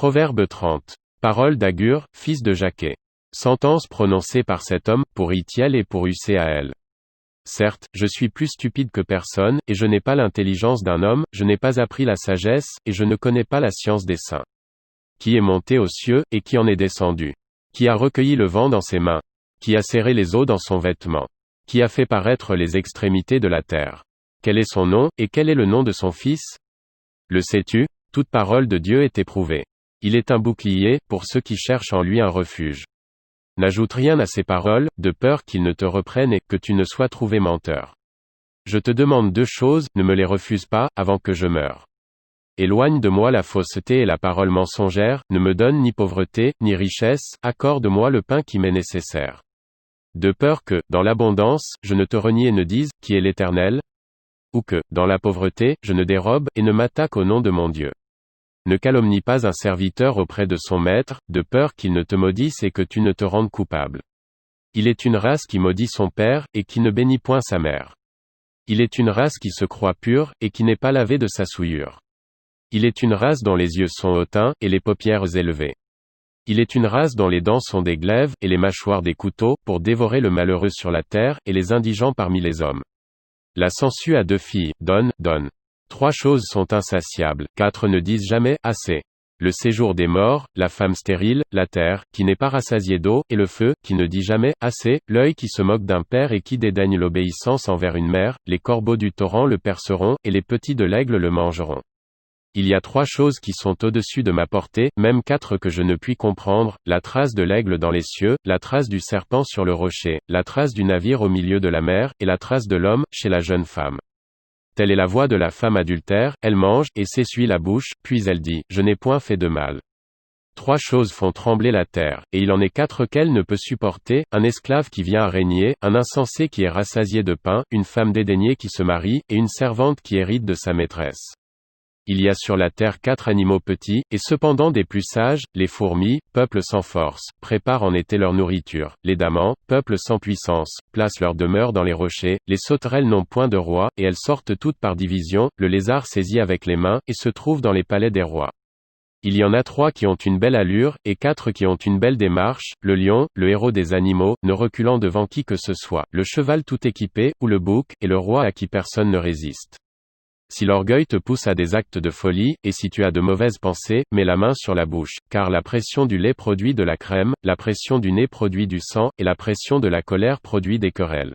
Proverbe 30. Parole d'Agur, fils de Jaquet. Sentence prononcée par cet homme, pour Itiel et pour Ucéaël. Certes, je suis plus stupide que personne, et je n'ai pas l'intelligence d'un homme, je n'ai pas appris la sagesse, et je ne connais pas la science des saints. Qui est monté aux cieux, et qui en est descendu? Qui a recueilli le vent dans ses mains? Qui a serré les eaux dans son vêtement? Qui a fait paraître les extrémités de la terre? Quel est son nom, et quel est le nom de son fils? Le sais-tu? Toute parole de Dieu est éprouvée. Il est un bouclier, pour ceux qui cherchent en lui un refuge. N'ajoute rien à ces paroles, de peur qu'il ne te reprenne et que tu ne sois trouvé menteur. Je te demande deux choses, ne me les refuse pas, avant que je meure. Éloigne de moi la fausseté et la parole mensongère, ne me donne ni pauvreté, ni richesse, accorde-moi le pain qui m'est nécessaire. De peur que, dans l'abondance, je ne te renie et ne dise, qui est l'Éternel? Ou que, dans la pauvreté, je ne dérobe, et ne m'attaque au nom de mon Dieu. Ne calomnie pas un serviteur auprès de son maître, de peur qu'il ne te maudisse et que tu ne te rendes coupable. Il est une race qui maudit son père, et qui ne bénit point sa mère. Il est une race qui se croit pure, et qui n'est pas lavée de sa souillure. Il est une race dont les yeux sont hautains, et les paupières élevées. Il est une race dont les dents sont des glaives, et les mâchoires des couteaux, pour dévorer le malheureux sur la terre, et les indigents parmi les hommes. La sangsue a deux filles, donne, donne. 3 choses sont insatiables, 4 ne disent jamais, assez. Le séjour des morts, la femme stérile, la terre, qui n'est pas rassasiée d'eau, et le feu, qui ne dit jamais, assez, l'œil qui se moque d'un père et qui dédaigne l'obéissance envers une mère, les corbeaux du torrent le perceront, et les petits de l'aigle le mangeront. Il y a 3 choses qui sont au-dessus de ma portée, même 4 que je ne puis comprendre, la trace de l'aigle dans les cieux, la trace du serpent sur le rocher, la trace du navire au milieu de la mer, et la trace de l'homme, chez la jeune femme. Telle est la voix de la femme adultère, elle mange, et s'essuie la bouche, puis elle dit, je n'ai point fait de mal. 3 choses font trembler la terre, et il en est 4 qu'elle ne peut supporter, un esclave qui vient à régner, un insensé qui est rassasié de pain, une femme dédaignée qui se marie, et une servante qui hérite de sa maîtresse. Il y a sur la terre 4 animaux petits, et cependant des plus sages, les fourmis, peuple sans force, préparent en été leur nourriture, les damans, peuple sans puissance, placent leur demeure dans les rochers, les sauterelles n'ont point de roi, et elles sortent toutes par division, le lézard saisit avec les mains, et se trouve dans les palais des rois. Il y en a 3 qui ont une belle allure, et 4 qui ont une belle démarche, le lion, le héros des animaux, ne reculant devant qui que ce soit, le cheval tout équipé, ou le bouc, et le roi à qui personne ne résiste. Si l'orgueil te pousse à des actes de folie, et si tu as de mauvaises pensées, mets la main sur la bouche, car la pression du lait produit de la crème, la pression du nez produit du sang, et la pression de la colère produit des querelles.